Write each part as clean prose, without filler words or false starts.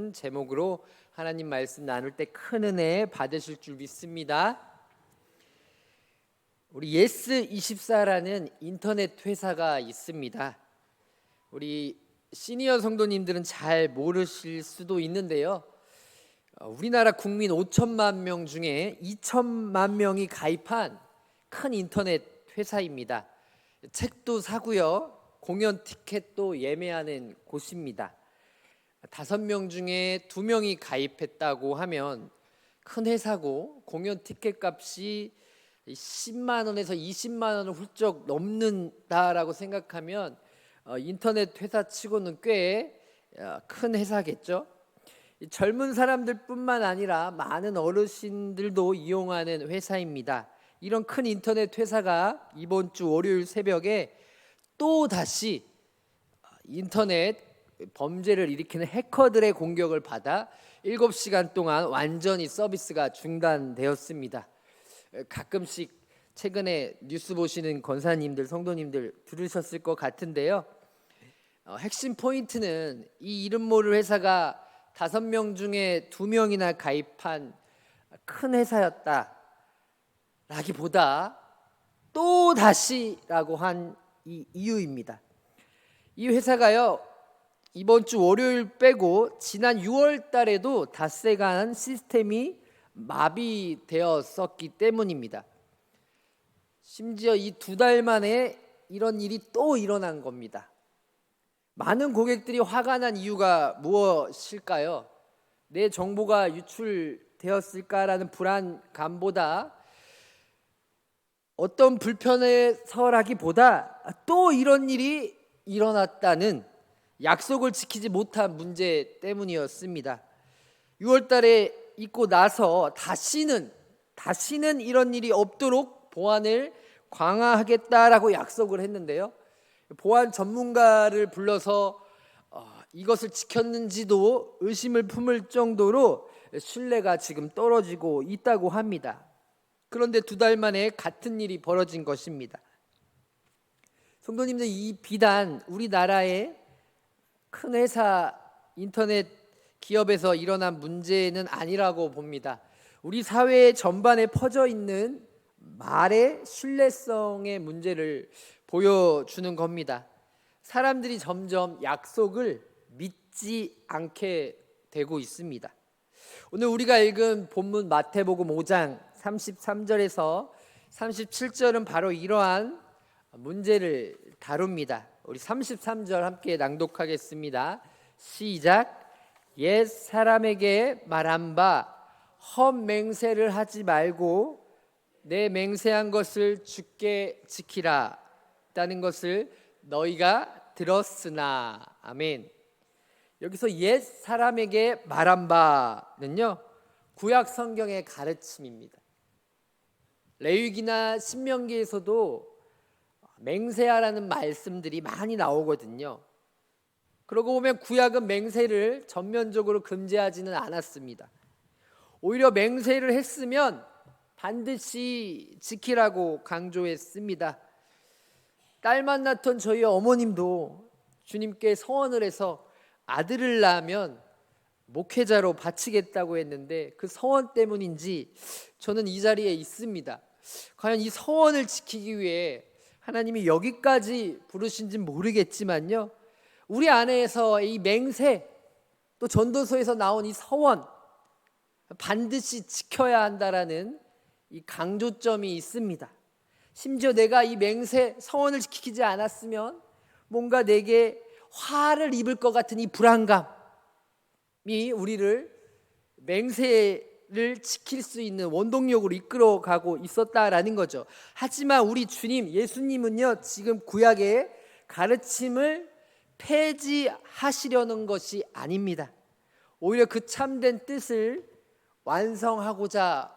같은 제목으로 하나님 말씀 나눌 때 큰 은혜 받으실 줄 믿습니다. 우리 예스24라는 인터넷 회사가 있습니다. 우리 시니어 성도님들은 잘 모르실 수도 있는데요. 우리나라 국민 5천만 명 중에 2천만 명이 가입한 큰 인터넷 회사입니다. 책도 사고요. 공연 티켓도 예매하는 곳입니다. 5명 중에 2명이 가입했다고 하면 큰 회사고 공연 티켓 값이 10만 원에서 20만 원을 훌쩍 넘는다라고 생각하면 인터넷 회사치고는 꽤 큰 회사겠죠. 젊은 사람들뿐만 아니라 많은 어르신들도 이용하는 회사입니다. 이런 큰 인터넷 회사가 이번 주 월요일 새벽에 또 다시 인터넷 범죄를 일으키는 해커들의 공격을 받아 7시간 동안 완전히 서비스가 중단되었습니다. 가끔씩 최근에 뉴스 보시는 권사님들, 성도님들 들으셨을 것 같은데요. 핵심 포인트는 이 이름 모를 회사가 5명 중에 2명이나 가입한 큰 회사였다 라기보다 또 다시라고 한 이 이유입니다. 이 회사가요, 이번 주 월요일 빼고 지난 6월 달에도 닷새간 시스템이 마비되었었기 때문입니다. 심지어 이 2달 만에 이런 일이 또 일어난 겁니다. 많은 고객들이 화가 난 이유가 무엇일까요? 내 정보가 유출되었을까라는 불안감보다 어떤 불편해서라기보다 또 이런 일이 일어났다는 약속을 지키지 못한 문제 때문이었습니다. 6월 달에 있고 나서 다시는 이런 일이 없도록 보안을 강화하겠다라고 약속을 했는데요. 보안 전문가를 불러서 이것을 지켰는지도 의심을 품을 정도로 신뢰가 지금 떨어지고 있다고 합니다. 그런데 2달 만에 같은 일이 벌어진 것입니다. 성도님들, 이 비단 우리나라의 큰 회사 인터넷 기업에서 일어난 문제는 아니라고 봅니다. 우리 사회 전반에 퍼져 있는 말의 신뢰성의 문제를 보여주는 겁니다. 사람들이 점점 약속을 믿지 않게 되고 있습니다. 오늘 우리가 읽은 본문 마태복음 5장 33절에서 37절은 바로 이러한 문제를 다룹니다. 우리 33절 함께 낭독하겠습니다. 시작. 옛 사람에게 말한 바 헛맹세를 하지 말고 내 맹세한 것을 주께 지키라 라는 것을 너희가 들었으나. 아멘. 여기서 옛 사람에게 말한 바는요, 구약 성경의 가르침입니다. 레위기나 신명기에서도 맹세하라는 말씀들이 많이 나오거든요. 그러고 보면 구약은 맹세를 전면적으로 금지하지는 않았습니다. 오히려 맹세를 했으면 반드시 지키라고 강조했습니다. 딸만 낳던 저희 어머님도 주님께 서원을 해서 아들을 낳으면 목회자로 바치겠다고 했는데 그 서원 때문인지 저는 이 자리에 있습니다. 과연 이 서원을 지키기 위해 하나님이 여기까지 부르신지는 모르겠지만요, 우리 안에서 이 맹세, 또 전도서에서 나온 이 서원 반드시 지켜야 한다라는 이 강조점이 있습니다. 심지어 내가 이 맹세, 서원을 지키지 않았으면 뭔가 내게 화를 입을 것 같은 이 불안감이 우리를 맹세를 지킬 수 있는 원동력으로 이끌어가고 있었다라는 거죠. 하지만 우리 주님, 예수님은요, 지금 구약의 가르침을 폐지하시려는 것이 아닙니다. 오히려 그 참된 뜻을 완성하고자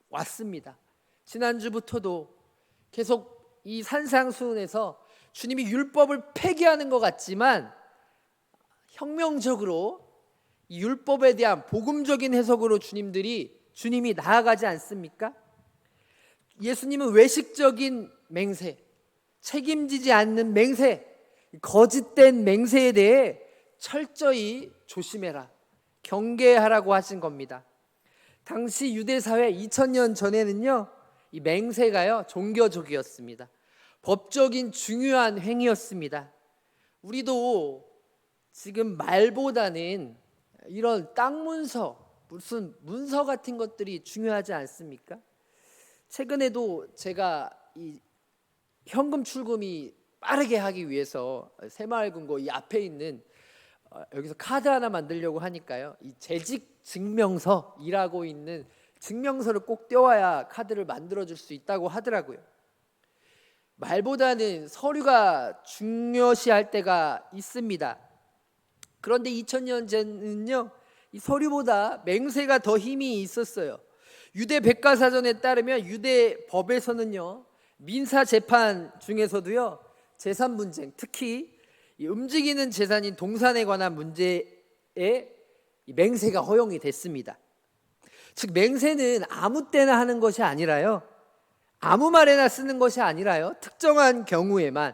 왔습니다. 지난주부터도 계속 이 산상수훈에서 주님이 율법을 폐기하는 것 같지만 혁명적으로 이 율법에 대한 복음적인 해석으로 주님이 나아가지 않습니까? 예수님은 외식적인 맹세, 책임지지 않는 맹세, 거짓된 맹세에 대해 철저히 조심해라, 경계하라고 하신 겁니다. 당시 유대 사회 2000년 전에는요, 이 맹세가요 종교적이었습니다. 법적인 중요한 행위였습니다. 우리도 지금 말보다는 이런 땅 문서, 무슨 문서 같은 것들이 중요하지 않습니까? 최근에도 제가 이 현금 출금이 빠르게 하기 위해서 새마을금고 이 앞에 있는 여기서 카드 하나 만들려고 하니까요, 이 재직 증명서, 일하고 있는 증명서를 꼭 떼와야 카드를 만들어 줄 수 있다고 하더라고요. 말보다는 서류가 중요시할 때가 있습니다. 그런데 2000년 전은요, 이 서류보다 맹세가 더 힘이 있었어요. 유대 백과사전에 따르면 유대 법에서는요, 민사 재판 중에서도요, 재산 분쟁, 특히 이 움직이는 재산인 동산에 관한 문제에 이 맹세가 허용이 됐습니다. 즉 맹세는 아무 때나 하는 것이 아니라요, 아무 말에나 쓰는 것이 아니라요, 특정한 경우에만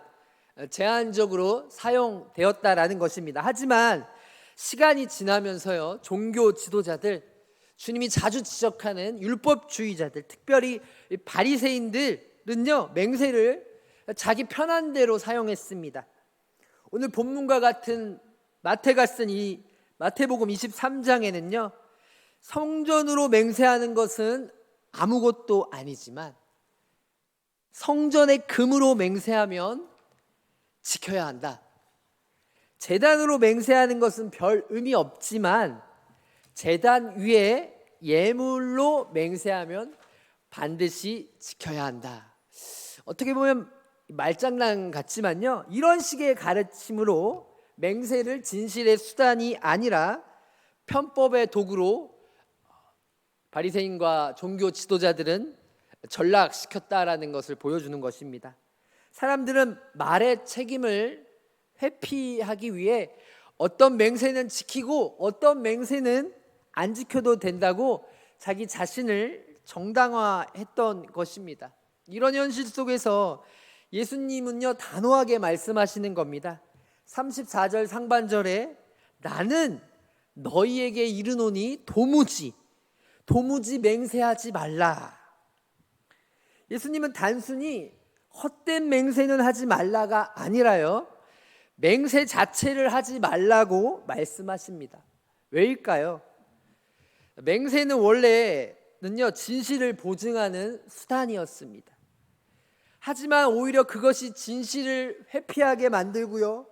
제한적으로 사용되었다라는 것입니다. 하지만 시간이 지나면서요, 종교 지도자들, 주님이 자주 지적하는 율법주의자들, 특별히 바리새인들은요, 맹세를 자기 편한 대로 사용했습니다. 오늘 본문과 같은 마태가 쓴 이 마태복음 23장에는요, 성전으로 맹세하는 것은 아무것도 아니지만 성전의 금으로 맹세하면 지켜야 한다. 제단으로 맹세하는 것은 별 의미 없지만 제단 위에 예물로 맹세하면 반드시 지켜야 한다. 어떻게 보면 말장난 같지만요, 이런 식의 가르침으로 맹세를 진실의 수단이 아니라 편법의 도구로 바리새인과 종교 지도자들은 전락시켰다라는 것을 보여주는 것입니다. 사람들은 말의 책임을 회피하기 위해 어떤 맹세는 지키고 어떤 맹세는 안 지켜도 된다고 자기 자신을 정당화했던 것입니다. 이런 현실 속에서 예수님은요, 단호하게 말씀하시는 겁니다. 34절 상반절에 나는 너희에게 이르노니 도무지 맹세하지 말라. 예수님은 단순히 헛된 맹세는 하지 말라가 아니라요, 맹세 자체를 하지 말라고 말씀하십니다. 왜일까요? 맹세는 원래는요, 진실을 보증하는 수단이었습니다. 하지만 오히려 그것이 진실을 회피하게 만들고요,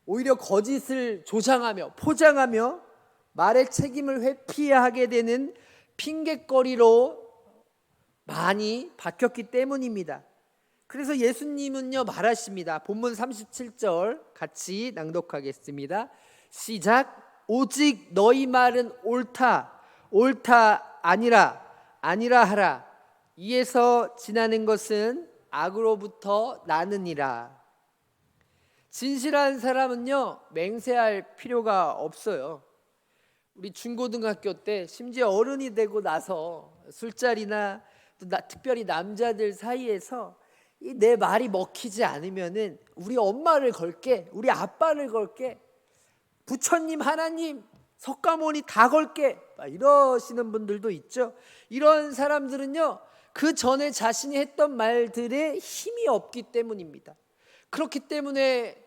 오히려 거짓을 조장하며 포장하며 말의 책임을 회피하게 되는 핑곗거리로 많이 바뀌었기 때문입니다. 그래서 예수님은요 말하십니다. 본문 37절 같이 낭독하겠습니다. 시작. 오직 너희 말은 옳다 아니라 하라. 이에서 지나는 것은 악으로부터 나느니라. 진실한 사람은요 맹세할 필요가 없어요. 우리 중고등학교 때, 심지어 어른이 되고 나서 술자리나 또 특별히 남자들 사이에서 내 말이 먹히지 않으면은 우리 엄마를 걸게, 우리 아빠를 걸게, 부처님, 하나님, 석가모니 다 걸게, 이러시는 분들도 있죠. 이런 사람들은요 그 전에 자신이 했던 말들에 힘이 없기 때문입니다. 그렇기 때문에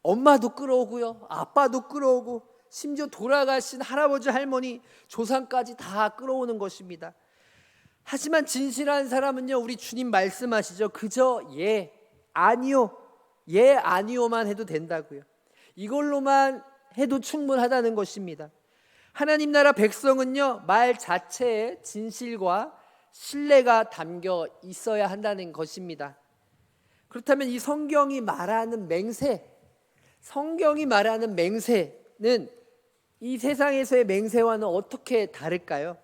엄마도 끌어오고요, 아빠도 끌어오고, 심지어 돌아가신 할아버지, 할머니, 조상까지 다 끌어오는 것입니다. 하지만 진실한 사람은요, 우리 주님 말씀하시죠. 그저 예, 아니요만 해도 된다고요. 이걸로만 해도 충분하다는 것입니다. 하나님 나라 백성은요, 말 자체에 진실과 신뢰가 담겨 있어야 한다는 것입니다. 그렇다면 이 성경이 말하는 맹세는 이 세상에서의 맹세와는 어떻게 다를까요?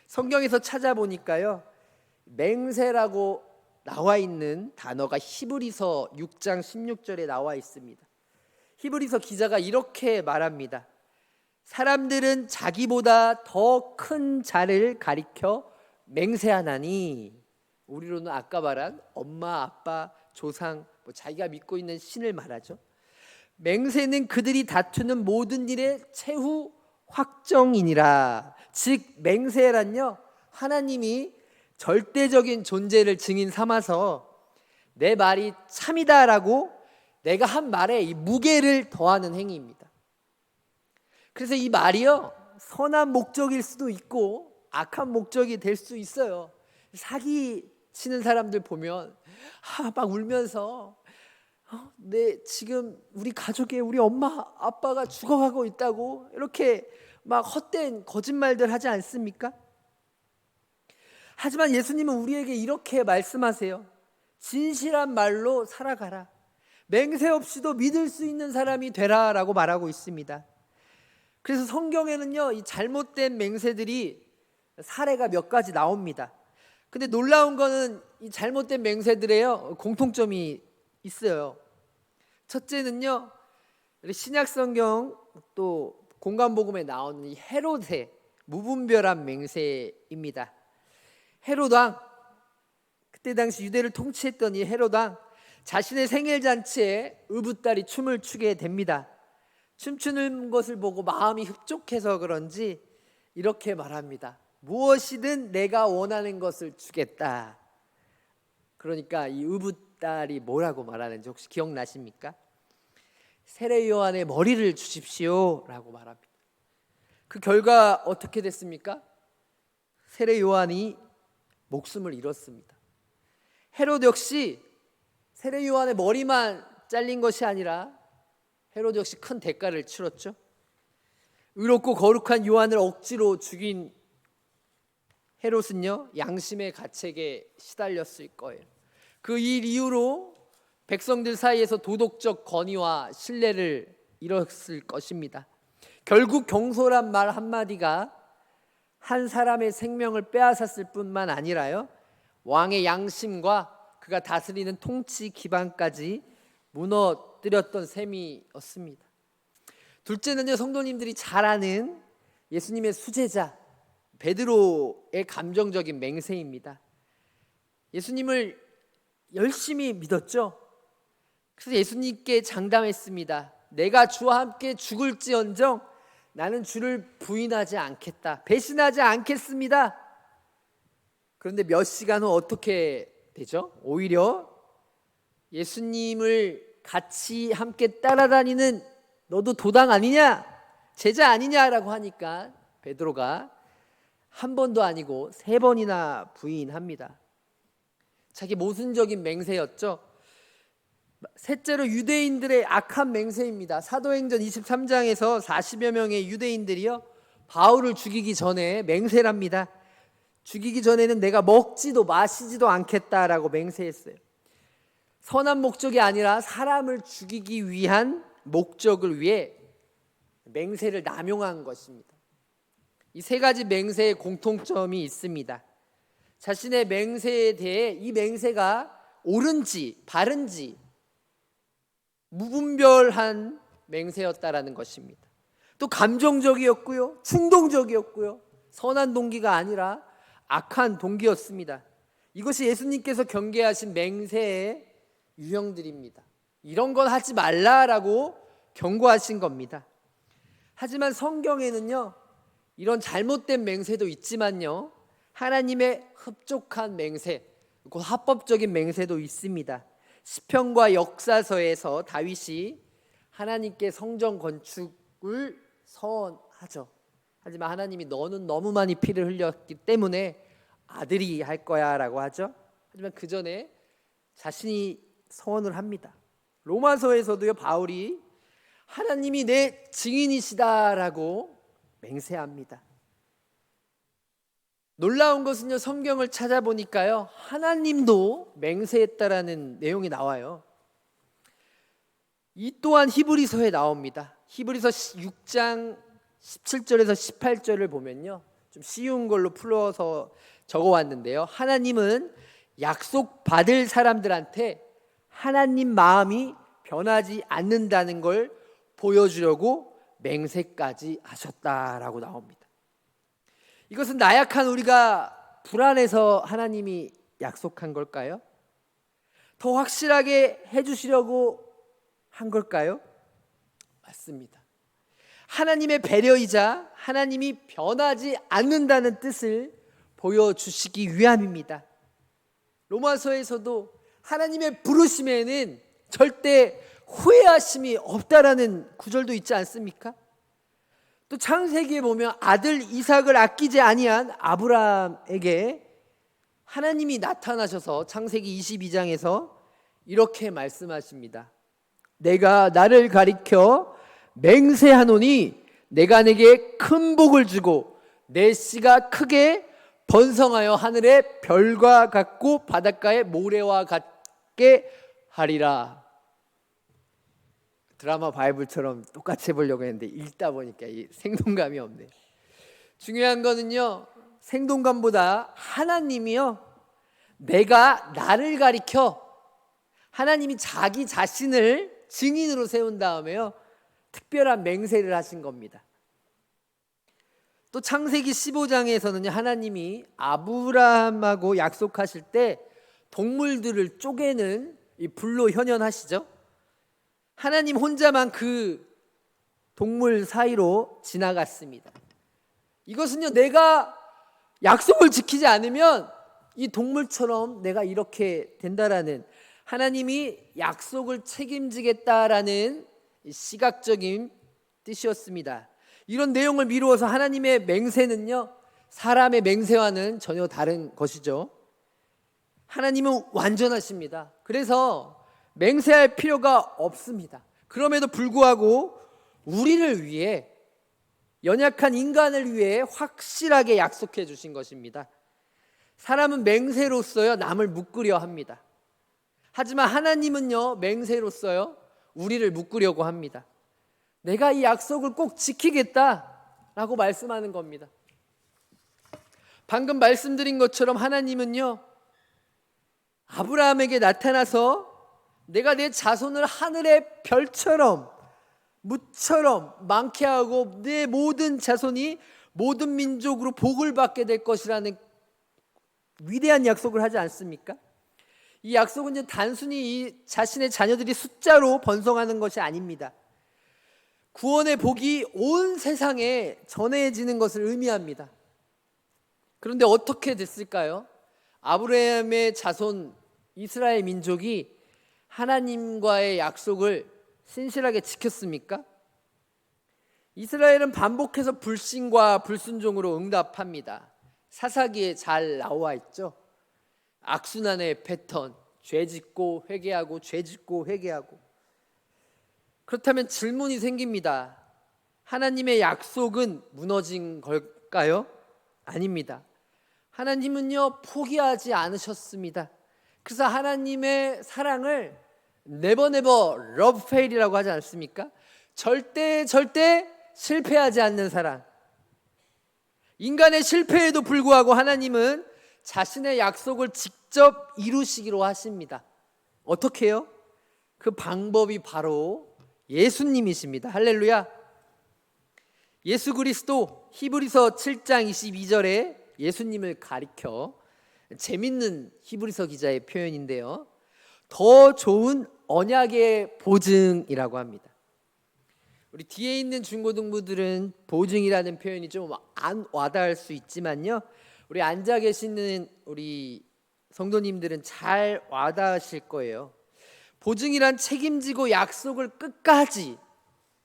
성경에서 찾아보니까요, 맹세라고 나와 있는 단어가 히브리서 6장 16절에 나와 있습니다. 히브리서 기자가 이렇게 말합니다. 사람들은 자기보다 더 큰 자를 가리켜 맹세하나니, 우리로는 아까 말한 엄마, 아빠, 조상, 자기가 믿고 있는 신을 말하죠. 맹세는 그들이 다투는 모든 일에 최후 확정이니라. 즉 맹세란요, 하나님이 절대적인 존재를 증인 삼아서 내 말이 참이다라고 내가 한 말에 이 무게를 더하는 행위입니다. 그래서 이 말이요, 선한 목적일 수도 있고 악한 목적이 될 수 있어요. 사기 치는 사람들 보면 막 울면서 내 지금 우리 가족에 우리 엄마 아빠가 죽어가고 있다고 이렇게 막 헛된 거짓말들 하지 않습니까? 하지만 예수님은 우리에게 이렇게 말씀하세요. 진실한 말로 살아가라. 맹세 없이도 믿을 수 있는 사람이 되라라고 말하고 있습니다. 그래서 성경에는요, 이 잘못된 맹세들이 사례가 몇 가지 나옵니다. 근데 놀라운 거는 이 잘못된 맹세들에요, 공통점이 있어요. 첫째는요, 신약 성경 또 공관복음에 나오는 이 헤롯의 무분별한 맹세입니다. 헤롯 왕, 그때 당시 유대를 통치했던 이 헤롯 왕, 자신의 생일 잔치에 의붓딸이 춤을 추게 됩니다. 춤추는 것을 보고 마음이 흡족해서 그런지 이렇게 말합니다. 무엇이든 내가 원하는 것을 주겠다. 그러니까 이 의붓딸이 뭐라고 말하는지 혹시 기억나십니까? 세례 요한의 머리를 주십시오 라고 말합니다. 그 결과 어떻게 됐습니까? 세례 요한이 목숨을 잃었습니다. 헤롯 역시 세례 요한의 머리만 잘린 것이 아니라 헤롯 역시 큰 대가를 치렀죠. 의롭고 거룩한 요한을 억지로 죽인 헤롯은요, 양심의 가책에 시달렸을 거예요. 그 일 이후로 백성들 사이에서 도덕적 권위와 신뢰를 잃었을 것입니다. 결국 경솔한 말 한마디가 한 사람의 생명을 빼앗았을 뿐만 아니라요, 왕의 양심과 그가 다스리는 통치 기반까지 무너뜨렸던 셈이었습니다. 둘째는요, 성도님들이 잘 아는 예수님의 수제자 베드로의 감정적인 맹세입니다. 예수님을 열심히 믿었죠. 그래서 예수님께 장담했습니다. 내가 주와 함께 죽을지언정 나는 주를 부인하지 않겠다. 배신하지 않겠습니다. 그런데 몇 시간 후 어떻게 되죠? 오히려 예수님을 같이 함께 따라다니는 너도 도당 아니냐? 제자 아니냐라고 하니까 베드로가 한 번도 아니고 3번이나 부인합니다. 자기 모순적인 맹세였죠. 셋째로 유대인들의 악한 맹세입니다. 사도행전 23장에서 40여 명의 유대인들이요, 바울을 죽이기 전에 맹세를 합니다. 죽이기 전에는 내가 먹지도 마시지도 않겠다라고 맹세했어요. 선한 목적이 아니라 사람을 죽이기 위한 목적을 위해 맹세를 남용한 것입니다. 이 3가지 맹세의 공통점이 있습니다. 자신의 맹세에 대해 이 맹세가 옳은지 바른지 무분별한 맹세였다라는 것입니다. 또 감정적이었고요, 충동적이었고요, 선한 동기가 아니라 악한 동기였습니다. 이것이 예수님께서 경계하신 맹세의 유형들입니다. 이런 건 하지 말라라고 경고하신 겁니다. 하지만 성경에는요, 이런 잘못된 맹세도 있지만요, 하나님의 흡족한 맹세, 곧 합법적인 맹세도 있습니다. 시편과 역사서에서 다윗이 하나님께 성전 건축을 서원하죠. 하지만 하나님이 너는 너무 많이 피를 흘렸기 때문에 아들이 할 거야 라고 하죠. 하지만 그 전에 자신이 서원을 합니다. 로마서에서도요, 바울이 하나님이 내 증인이시다라고 맹세합니다. 놀라운 것은요, 성경을 찾아보니까요, 하나님도 맹세했다라는 내용이 나와요. 이 또한 히브리서에 나옵니다. 히브리서 6장 17절에서 18절을 보면요, 좀 쉬운 걸로 풀어서 적어왔는데요, 하나님은 약속받을 사람들한테 하나님 마음이 변하지 않는다는 걸 보여주려고 맹세까지 하셨다라고 나옵니다. 이것은 나약한 우리가 불안해서 하나님이 약속한 걸까요? 더 확실하게 해주시려고 한 걸까요? 맞습니다. 하나님의 배려이자 하나님이 변하지 않는다는 뜻을 보여주시기 위함입니다. 로마서에서도 하나님의 부르심에는 절대 후회하심이 없다라는 구절도 있지 않습니까? 또 창세기에 보면 아들 이삭을 아끼지 아니한 아브라함에게 하나님이 나타나셔서 창세기 22장에서 이렇게 말씀하십니다. 내가 나를 가리켜 맹세하노니 내가 내게 큰 복을 주고 내 씨가 크게 번성하여 하늘의 별과 같고 바닷가의 모래와 같게 하리라. 드라마 바이블처럼 똑같이 해보려고 했는데 읽다 보니까 생동감이 없네. 중요한 거는요, 생동감보다 하나님이요, 내가 나를 가리켜, 하나님이 자기 자신을 증인으로 세운 다음에요, 특별한 맹세를 하신 겁니다. 또 창세기 15장에서는요, 하나님이 아브라함하고 약속하실 때 동물들을 쪼개는 이 불로 현현하시죠. 하나님 혼자만 그 동물 사이로 지나갔습니다. 이것은요, 내가 약속을 지키지 않으면 이 동물처럼 내가 이렇게 된다라는, 하나님이 약속을 책임지겠다라는 시각적인 뜻이었습니다. 이런 내용을 미루어서 하나님의 맹세는요, 사람의 맹세와는 전혀 다른 것이죠. 하나님은 완전하십니다. 그래서 맹세할 필요가 없습니다. 그럼에도 불구하고 우리를 위해, 연약한 인간을 위해 확실하게 약속해 주신 것입니다. 사람은 맹세로써요 남을 묶으려 합니다. 하지만 하나님은요, 맹세로써요 우리를 묶으려고 합니다. 내가 이 약속을 꼭 지키겠다라고 말씀하는 겁니다. 방금 말씀드린 것처럼 하나님은요, 아브라함에게 나타나서 내가 내 자손을 하늘의 별처럼 무처럼 많게 하고 내 모든 자손이 모든 민족으로 복을 받게 될 것이라는 위대한 약속을 하지 않습니까? 이 약속은 이제 단순히 이 자신의 자녀들이 숫자로 번성하는 것이 아닙니다. 구원의 복이 온 세상에 전해지는 것을 의미합니다. 그런데 어떻게 됐을까요? 아브라함의 자손 이스라엘 민족이 하나님과의 약속을 신실하게 지켰습니까? 이스라엘은 반복해서 불신과 불순종으로 응답합니다. 사사기에 잘 나와 있죠. 악순환의 패턴, 죄짓고 회개하고 죄짓고 회개하고. 그렇다면 질문이 생깁니다. 하나님의 약속은 무너진 걸까요? 아닙니다. 하나님은요, 포기하지 않으셨습니다. 그래서 하나님의 사랑을 네버 러브 페일이라고 하지 않습니까? 절대 실패하지 않는 사랑. 인간의 실패에도 불구하고 하나님은 자신의 약속을 직접 이루시기로 하십니다. 어떻게 해요? 그 방법이 바로 예수님이십니다. 할렐루야. 예수 그리스도, 히브리서 7장 22절에 예수님을 가리켜 재밌는 히브리서 기자의 표현인데요, 더 좋은 언약의 보증이라고 합니다. 우리 뒤에 있는 중고등부들은 보증이라는 표현이 좀 안 와닿을 수 있지만요, 우리 앉아 계시는 우리 성도님들은 잘 와닿으실 거예요. 보증이란 책임지고 약속을 끝까지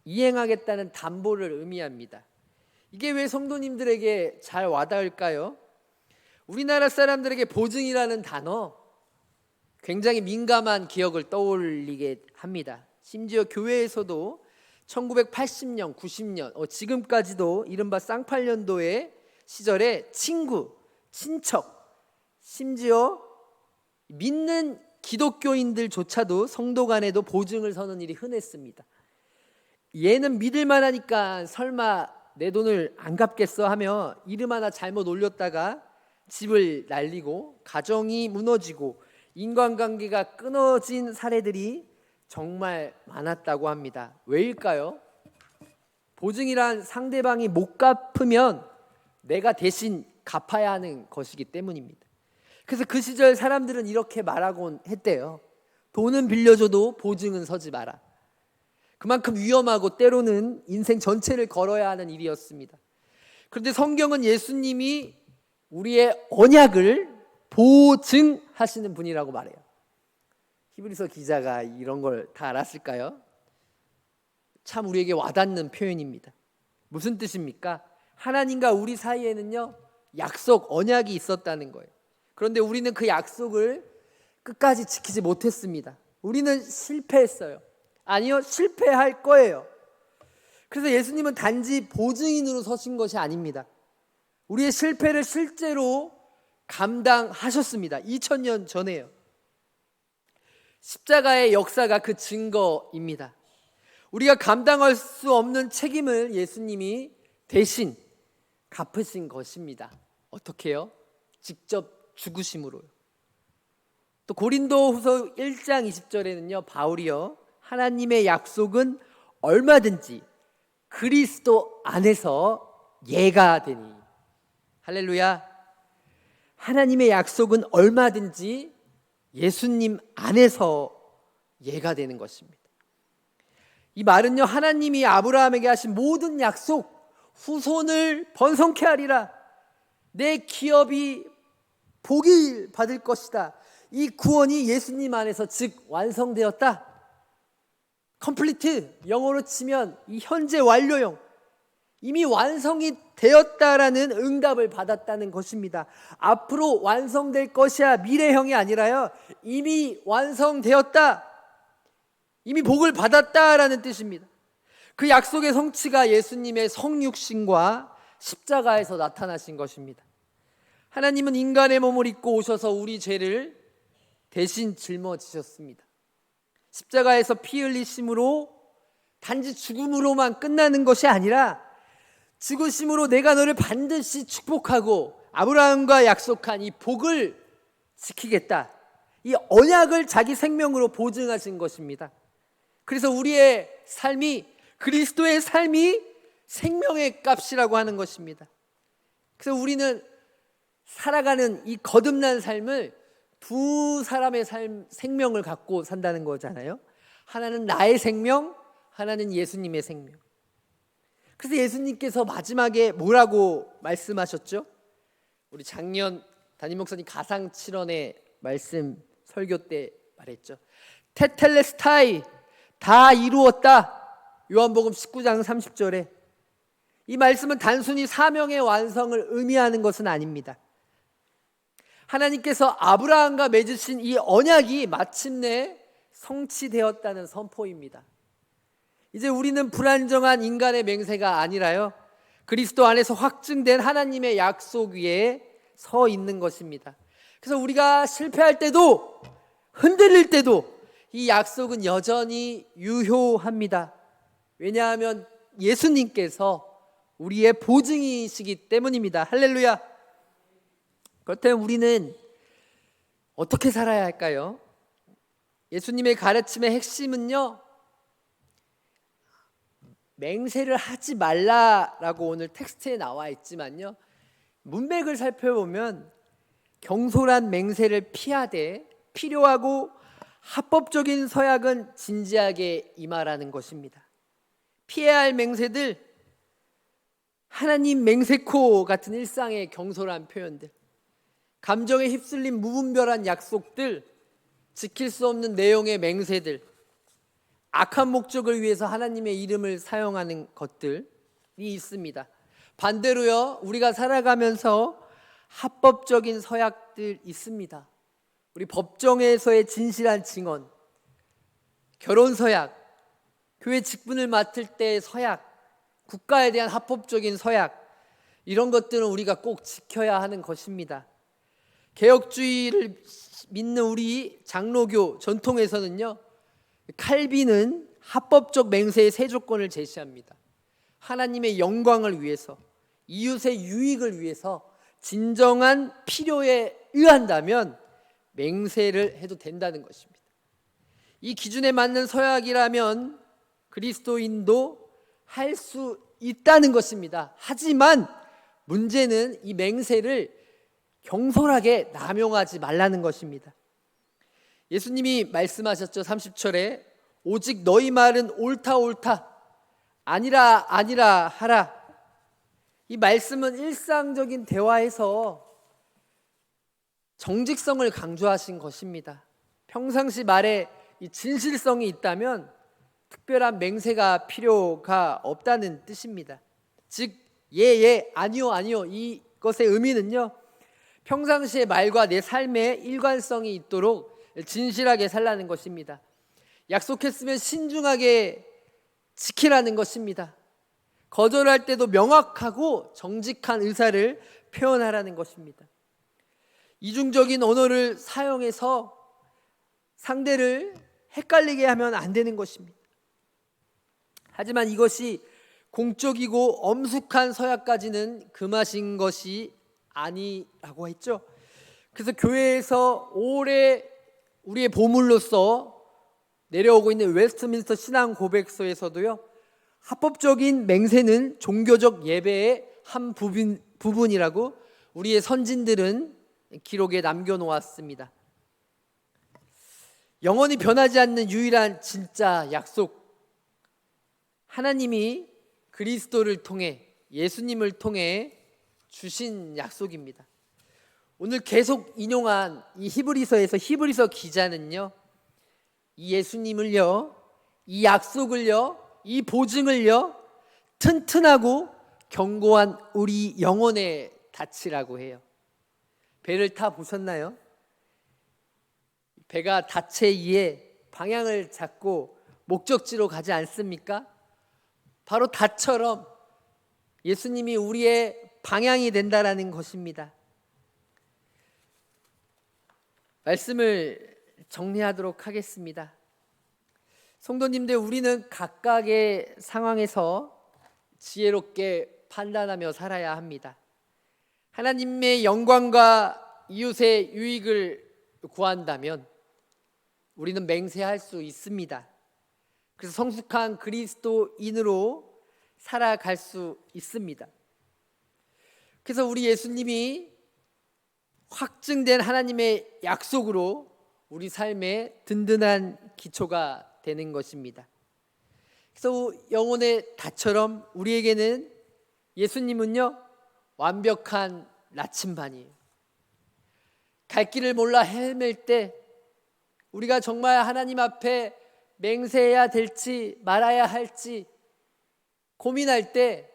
이행하겠다는 담보를 의미합니다. 이게 왜 성도님들에게 잘 와닿을까요? 우리나라 사람들에게 보증이라는 단어, 굉장히 민감한 기억을 떠올리게 합니다. 심지어 교회에서도 1980년, 90년, 지금까지도 이른바 쌍팔년도의 시절에 친구, 친척, 심지어 믿는 기독교인들조차도 성도 간에도 보증을 서는 일이 흔했습니다. 얘는 믿을 만하니까 설마 내 돈을 안 갚겠어 하며 이름 하나 잘못 올렸다가 집을 날리고 가정이 무너지고 인간관계가 끊어진 사례들이 정말 많았다고 합니다. 왜일까요? 보증이란 상대방이 못 갚으면 내가 대신 갚아야 하는 것이기 때문입니다. 그래서 그 시절 사람들은 이렇게 말하곤 했대요. 돈은 빌려줘도 보증은 서지 마라. 그만큼 위험하고 때로는 인생 전체를 걸어야 하는 일이었습니다. 그런데 성경은 예수님이 우리의 언약을 보증하시는 분이라고 말해요. 히브리서 기자가 이런 걸 다 알았을까요? 참 우리에게 와닿는 표현입니다. 무슨 뜻입니까? 하나님과 우리 사이에는요, 약속, 언약이 있었다는 거예요. 그런데 우리는 그 약속을 끝까지 지키지 못했습니다. 우리는 실패했어요. 아니요, 실패할 거예요. 그래서 예수님은 단지 보증인으로 서신 것이 아닙니다. 우리의 실패를 실제로 감당하셨습니다. 2000년 전에요. 십자가의 역사가 그 증거입니다. 우리가 감당할 수 없는 책임을 예수님이 대신 갚으신 것입니다. 어떻게요? 직접 죽으심으로요. 또 고린도후서 1장 20절에는요, 바울이요, 하나님의 약속은 얼마든지 그리스도 안에서 예가 되니. 할렐루야. 하나님의 약속은 얼마든지 예수님 안에서 예가 되는 것입니다. 이 말은요, 하나님이 아브라함에게 하신 모든 약속, 후손을 번성케 하리라, 내 기업이 복을 받을 것이다, 이 구원이 예수님 안에서 즉 완성되었다. 컴플리트, 영어로 치면 이 현재 완료형, 이미 완성이 되었다라는 응답을 받았다는 것입니다. 앞으로 완성될 것이야, 미래형이 아니라요, 이미 완성되었다, 이미 복을 받았다라는 뜻입니다. 그 약속의 성취가 예수님의 성육신과 십자가에서 나타나신 것입니다. 하나님은 인간의 몸을 입고 오셔서 우리 죄를 대신 짊어지셨습니다. 십자가에서 피 흘리심으로 단지 죽음으로만 끝나는 것이 아니라 죽으심으로 내가 너를 반드시 축복하고 아브라함과 약속한 이 복을 지키겠다, 이 언약을 자기 생명으로 보증하신 것입니다. 그래서 우리의 삶이, 그리스도의 삶이 생명의 값이라고 하는 것입니다. 그래서 우리는 살아가는 이 거듭난 삶을 두 사람의 생명을 갖고 산다는 거잖아요. 하나는 나의 생명, 하나는 예수님의 생명. 그래서 예수님께서 마지막에 뭐라고 말씀하셨죠? 우리 작년 담임 목사님 가상칠언의 말씀 설교 때 말했죠. 테텔레스타이, 다 이루었다. 요한복음 19장 30절에. 이 말씀은 단순히 사명의 완성을 의미하는 것은 아닙니다. 하나님께서 아브라함과 맺으신 이 언약이 마침내 성취되었다는 선포입니다. 이제 우리는 불안정한 인간의 맹세가 아니라요, 그리스도 안에서 확증된 하나님의 약속 위에 서 있는 것입니다. 그래서 우리가 실패할 때도, 흔들릴 때도 이 약속은 여전히 유효합니다. 왜냐하면 예수님께서 우리의 보증이시기 때문입니다. 할렐루야. 그렇다면 우리는 어떻게 살아야 할까요? 예수님의 가르침의 핵심은요, 맹세를 하지 말라라고 오늘 텍스트에 나와 있지만요, 문맥을 살펴보면 경솔한 맹세를 피하되 필요하고 합법적인 서약은 진지하게 임하라는 것입니다. 피해야 할 맹세들, 하나님 맹세코 같은 일상의 경솔한 표현들, 감정에 휩쓸린 무분별한 약속들, 지킬 수 없는 내용의 맹세들, 악한 목적을 위해서 하나님의 이름을 사용하는 것들이 있습니다. 반대로요, 우리가 살아가면서 합법적인 서약들 있습니다. 우리 법정에서의 진실한 증언, 결혼 서약, 교회 직분을 맡을 때의 서약, 국가에 대한 합법적인 서약, 이런 것들은 우리가 꼭 지켜야 하는 것입니다. 개혁주의를 믿는 우리 장로교 전통에서는요, 칼빈은 합법적 맹세의 세 조건을 제시합니다. 하나님의 영광을 위해서, 이웃의 유익을 위해서, 진정한 필요에 의한다면 맹세를 해도 된다는 것입니다. 이 기준에 맞는 서약이라면 그리스도인도 할 수 있다는 것입니다. 하지만 문제는 이 맹세를 경솔하게 남용하지 말라는 것입니다. 예수님이 말씀하셨죠. 30절에 오직 너희 말은 옳다 옳다, 아니라 아니라 하라. 이 말씀은 일상적인 대화에서 정직성을 강조하신 것입니다. 평상시 말에 이 진실성이 있다면 특별한 맹세가 필요가 없다는 뜻입니다. 즉 예, 아니요, 아니요, 이것의 의미는요, 평상시의 말과 내 삶에 일관성이 있도록 진실하게 살라는 것입니다. 약속했으면 신중하게 지키라는 것입니다. 거절할 때도 명확하고 정직한 의사를 표현하라는 것입니다. 이중적인 언어를 사용해서 상대를 헷갈리게 하면 안 되는 것입니다. 하지만 이것이 공적이고 엄숙한 서약까지는 금하신 것이 아니라고 했죠. 그래서 교회에서 오래 우리의 보물로서 내려오고 있는 웨스트민스터 신앙 고백서에서도요, 합법적인 맹세는 종교적 예배의 한 부분이라고 우리의 선진들은 기록에 남겨놓았습니다. 영원히 변하지 않는 유일한 진짜 약속, 하나님이 그리스도를 통해, 예수님을 통해 주신 약속입니다. 오늘 계속 인용한 이 히브리서에서 히브리서 기자는요, 이 예수님을요, 이 약속을요, 이 보증을요, 튼튼하고 견고한 우리 영혼의 닻이라고 해요. 배를 타 보셨나요? 배가 닻에 의해 방향을 잡고 목적지로 가지 않습니까? 바로 닻처럼 예수님이 우리의 방향이 된다라는 것입니다. 말씀을 정리하도록 하겠습니다. 성도님들, 우리는 각각의 상황에서 지혜롭게 판단하며 살아야 합니다. 하나님의 영광과 이웃의 유익을 구한다면 우리는 맹세할 수 있습니다. 그래서 성숙한 그리스도인으로 살아갈 수 있습니다. 그래서 우리 예수님이 확증된 하나님의 약속으로 우리 삶의 든든한 기초가 되는 것입니다. 그래서 영혼의 닻처럼 우리에게는 예수님은요, 완벽한 나침반이에요. 갈 길을 몰라 헤맬 때 우리가 정말 하나님 앞에 맹세해야 될지 말아야 할지 고민할 때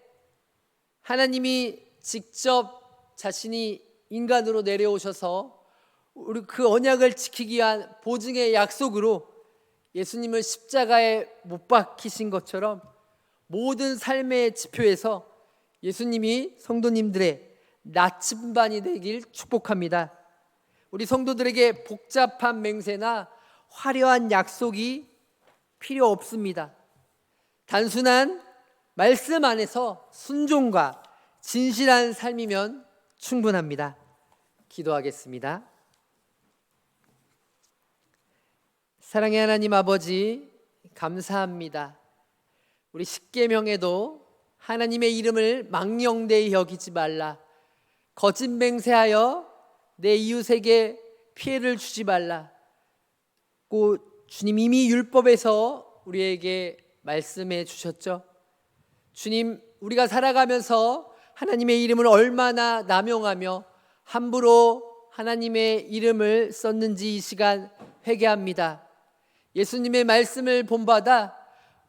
하나님이 직접 자신이 인간으로 내려오셔서 우리 그 언약을 지키기 위한 보증의 약속으로 예수님을 십자가에 못 박히신 것처럼 모든 삶의 지표에서 예수님이 성도님들의 나침반이 되길 축복합니다. 우리 성도들에게 복잡한 맹세나 화려한 약속이 필요 없습니다. 단순한 말씀 안에서 순종과 진실한 삶이면 충분합니다. 기도하겠습니다. 사랑의 하나님 아버지, 감사합니다. 우리 십계명에도 하나님의 이름을 망령되이 여기지 말라, 거짓 맹세하여 내 이웃에게 피해를 주지 말라, 주님 이미 율법에서 우리에게 말씀해 주셨죠. 주님, 우리가 살아가면서 하나님의 이름을 얼마나 남용하며 함부로 하나님의 이름을 썼는지 이 시간 회개합니다. 예수님의 말씀을 본받아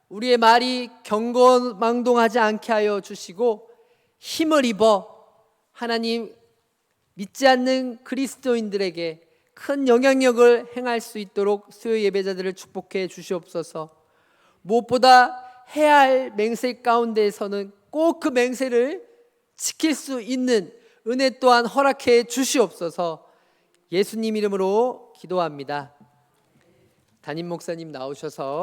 우리의 말이 경거망동하지 않게 하여 주시고 힘을 입어 하나님 믿지 않는 그리스도인들에게 큰 영향력을 행할 수 있도록 수요 예배자들을 축복해 주시옵소서. 무엇보다 해야 할 맹세 가운데에서는 꼭 그 맹세를 지킬 수 있는 은혜 또한 허락해 주시옵소서. 예수님 이름으로 기도합니다. 담임 목사님 나오셔서